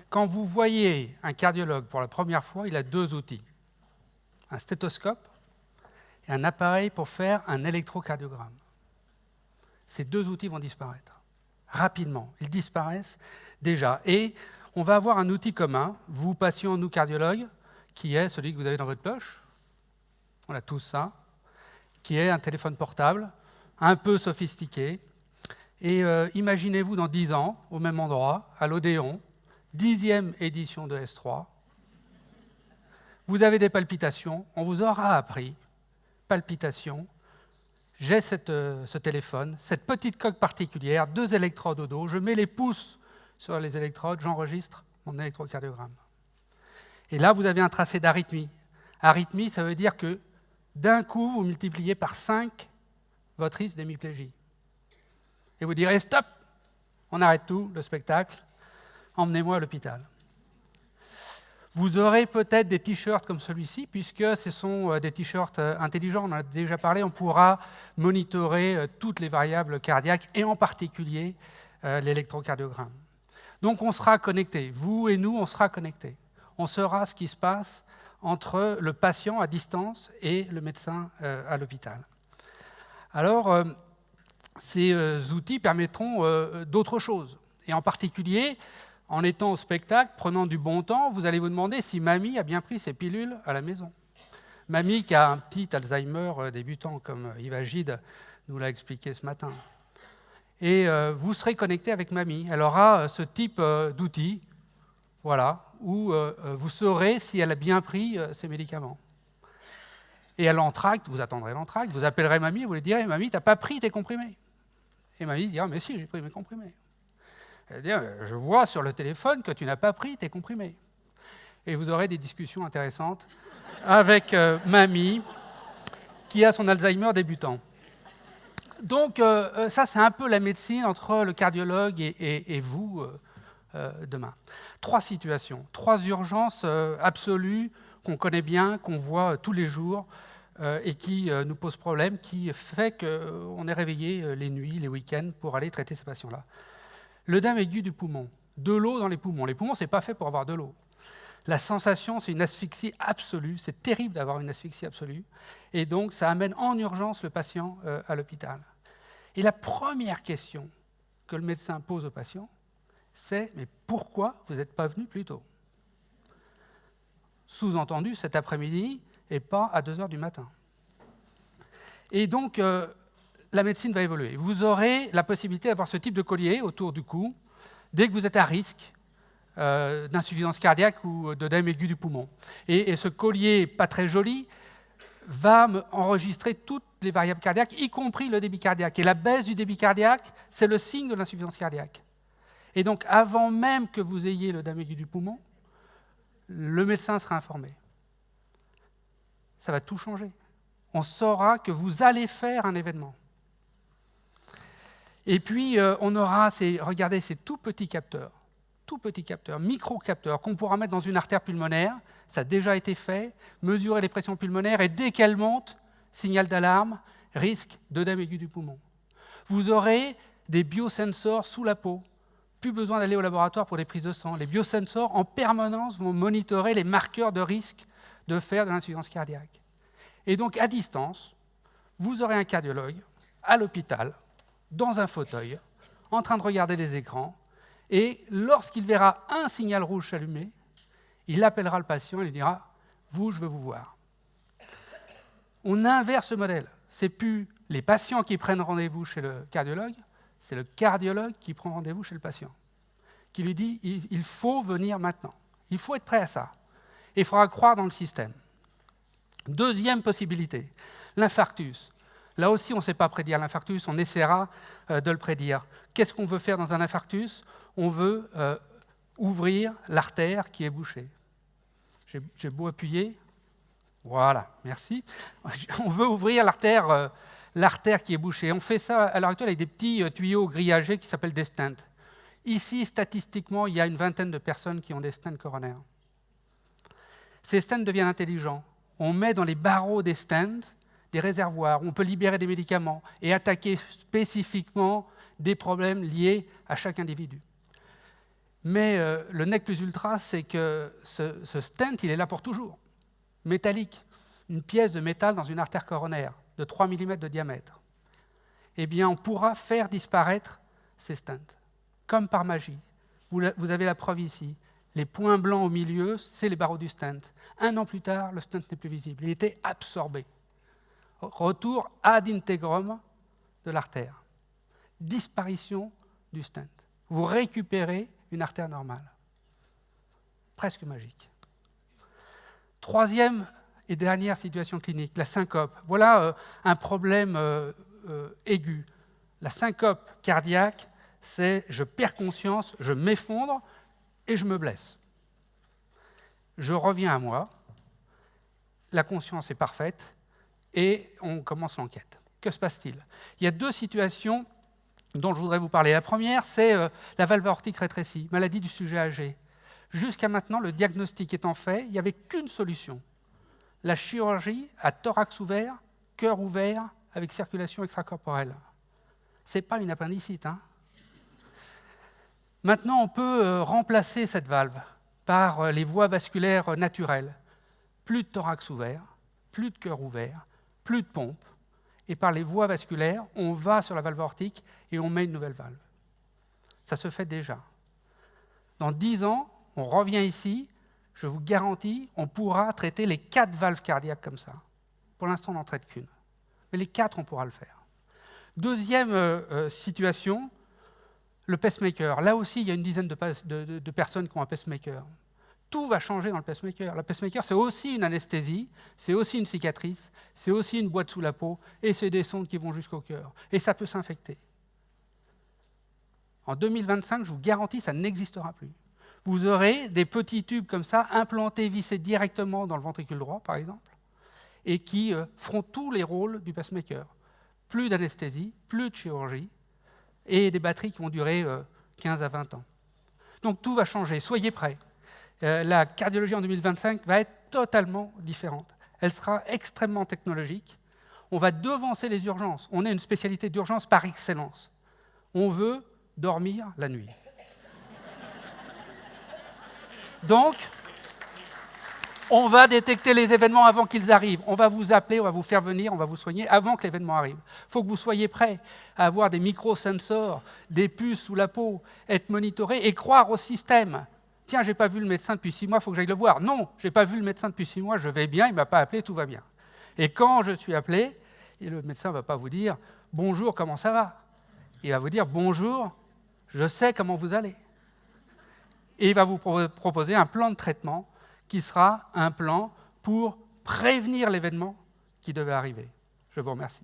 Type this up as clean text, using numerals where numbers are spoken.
Quand vous voyez un cardiologue pour la première fois, il a 2 outils. Un stéthoscope et un appareil pour faire un électrocardiogramme. Ces 2 outils vont disparaître rapidement. Ils disparaissent déjà. Et on va avoir un outil commun, vous, patients, nous, cardiologues, qui est celui que vous avez dans votre poche. On a tous ça. Qui est un téléphone portable, un peu sophistiqué. Et imaginez-vous dans 10 ans, au même endroit, à l'Odéon, 10e édition de S3. Vous avez des palpitations, on vous aura appris, palpitations, j'ai ce téléphone, cette petite coque particulière, 2 électrodes au dos, je mets les pouces sur les électrodes, j'enregistre mon électrocardiogramme. Et là, vous avez un tracé d'arythmie. Arythmie, ça veut dire que d'un coup, vous multipliez par 5 votre risque d'hémiplégie. Et vous direz, stop, on arrête tout, le spectacle, emmenez-moi à l'hôpital. Vous aurez peut-être des t-shirts comme celui-ci, puisque ce sont des t-shirts intelligents, on en a déjà parlé, on pourra monitorer toutes les variables cardiaques, et en particulier l'électrocardiogramme. Donc on sera connectés, vous et nous, on sera connectés. On saura ce qui se passe entre le patient à distance et le médecin à l'hôpital. Alors, ces outils permettront d'autres choses, et en particulier, en étant au spectacle, prenant du bon temps, vous allez vous demander si mamie a bien pris ses pilules à la maison. Mamie qui a un petit Alzheimer débutant, comme Yves Gide nous l'a expliqué ce matin. Et vous serez connecté avec mamie. Elle aura ce type d'outil, voilà, où vous saurez si elle a bien pris ses médicaments. Et à l'entracte, vous attendrez l'entracte, vous appellerez mamie et vous lui direz « Mamie, tu n'as pas pris tes comprimés ?» Et mamie dira « Mais si, j'ai pris mes comprimés. » Elle dit « Je vois sur le téléphone que tu n'as pas pris tes comprimés. » Et vous aurez des discussions intéressantes avec mamie, qui a son Alzheimer débutant. Donc ça, c'est un peu la médecine entre le cardiologue et vous demain. 3 situations, 3 urgences absolues qu'on connaît bien, qu'on voit tous les jours et qui nous posent problème, qui fait qu'on est réveillé les nuits, les week-ends pour aller traiter ces patients-là. L'œdème aigu du poumon, de l'eau dans les poumons. Les poumons, ce n'est pas fait pour avoir de l'eau. La sensation, c'est une asphyxie absolue. C'est terrible d'avoir une asphyxie absolue. Et donc, ça amène en urgence le patient à l'hôpital. Et la première question que le médecin pose au patient, c'est « Mais pourquoi vous n'êtes pas venu plus tôt ?» Sous-entendu, cet après-midi et pas à 2h du matin. Et donc, la médecine va évoluer. Vous aurez la possibilité d'avoir ce type de collier autour du cou dès que vous êtes à risque d'insuffisance cardiaque ou d'œdème aigu du poumon. Et ce collier, pas très joli, va enregistrer toutes les variables cardiaques, y compris le débit cardiaque. Et la baisse du débit cardiaque, c'est le signe de l'insuffisance cardiaque. Et donc, avant même que vous ayez l'œdème aigu du poumon, le médecin sera informé. Ça va tout changer. On saura que vous allez faire un événement. Et puis, on aura, regardez, ces tout petits capteurs, micro-capteurs, qu'on pourra mettre dans une artère pulmonaire. Ça a déjà été fait, mesurer les pressions pulmonaires, et dès qu'elles montent, signal d'alarme, risque d'œdème aigu du poumon. Vous aurez des biosensors sous la peau. Plus besoin d'aller au laboratoire pour des prises de sang. Les biosensors, en permanence, vont monitorer les marqueurs de risque de faire de l'insuffisance cardiaque. Et donc, à distance, vous aurez un cardiologue à l'hôpital, dans un fauteuil, en train de regarder les écrans, et lorsqu'il verra un signal rouge s'allumer, il appellera le patient et lui dira « Vous, je veux vous voir ». On inverse le modèle. Ce n'est plus les patients qui prennent rendez-vous chez le cardiologue, c'est le cardiologue qui prend rendez-vous chez le patient, qui lui dit « Il faut venir maintenant, il faut être prêt à ça, et il faudra croire dans le système ». Deuxième possibilité, l'infarctus. Là aussi, on ne sait pas prédire l'infarctus, on essaiera de le prédire. Qu'est-ce qu'on veut faire dans un infarctus ? On veut ouvrir l'artère qui est bouchée. J'ai beau appuyer. Voilà, merci. On veut ouvrir l'artère qui est bouchée. On fait ça à l'heure actuelle avec des petits tuyaux grillagés qui s'appellent des stents. Ici, statistiquement, il y a une 20aine de personnes qui ont des stents coronaires. Ces stents deviennent intelligents. On met dans les barreaux des stents des réservoirs, on peut libérer des médicaments et attaquer spécifiquement des problèmes liés à chaque individu. Mais le nec plus ultra, c'est que ce stent, il est là pour toujours, métallique, une pièce de métal dans une artère coronaire de 3 mm de diamètre. Eh bien, on pourra faire disparaître ces stents, comme par magie. Vous avez la preuve ici. Les points blancs au milieu, c'est les barreaux du stent. 1 an plus tard, le stent n'est plus visible. Il était absorbé. Retour ad integrum de l'artère. Disparition du stent. Vous récupérez une artère normale. Presque magique. Troisième et dernière situation clinique, la syncope. Voilà un problème aigu. La syncope cardiaque, c'est je perds conscience, je m'effondre et je me blesse. Je reviens à moi, la conscience est parfaite et on commence l'enquête. Que se passe-t-il? Il y a 2 situations dont je voudrais vous parler. La première, c'est la valve aortique rétrécie, maladie du sujet âgé. Jusqu'à maintenant, le diagnostic étant fait, il n'y avait qu'une solution. La chirurgie à thorax ouvert, cœur ouvert, avec circulation extracorporelle. Ce n'est pas une appendicite. Maintenant, on peut remplacer cette valve par les voies vasculaires naturelles. Plus de thorax ouvert, plus de cœur ouvert, plus de pompe. Et par les voies vasculaires, on va sur la valve aortique et on met une nouvelle valve. Ça se fait déjà. Dans 10 ans, on revient ici, je vous garantis, on pourra traiter les 4 valves cardiaques comme ça. Pour l'instant, on n'en traite qu'une. Mais les 4, on pourra le faire. Deuxième situation, le pacemaker. Là aussi, il y a une dizaine de personnes qui ont un pacemaker. Tout va changer dans le pacemaker. Le pacemaker, c'est aussi une anesthésie, c'est aussi une cicatrice, c'est aussi une boîte sous la peau, et c'est des sondes qui vont jusqu'au cœur. Et ça peut s'infecter. En 2025, je vous garantis, ça n'existera plus. Vous aurez des petits tubes comme ça, implantés, vissés directement dans le ventricule droit, par exemple, et qui feront tous les rôles du pacemaker. Plus d'anesthésie, plus de chirurgie, et des batteries qui vont durer 15 à 20 ans. Donc tout va changer, soyez prêts. La cardiologie en 2025 va être totalement différente. Elle sera extrêmement technologique. On va devancer les urgences. On est une spécialité d'urgence par excellence. On veut dormir la nuit. Donc, on va détecter les événements avant qu'ils arrivent. On va vous appeler, on va vous faire venir, on va vous soigner avant que l'événement arrive. Il faut que vous soyez prêts à avoir des microsensors, des puces sous la peau, être monitorés et croire au système. Tiens, je n'ai pas vu le médecin depuis 6 mois, il faut que j'aille le voir. Non, je n'ai pas vu le médecin depuis 6 mois, je vais bien, il ne m'a pas appelé, tout va bien. Et quand je suis appelé, et le médecin ne va pas vous dire « Bonjour, comment ça va ?» Il va vous dire « Bonjour, je sais comment vous allez. » Et il va vous proposer un plan de traitement qui sera un plan pour prévenir l'événement qui devait arriver. Je vous remercie.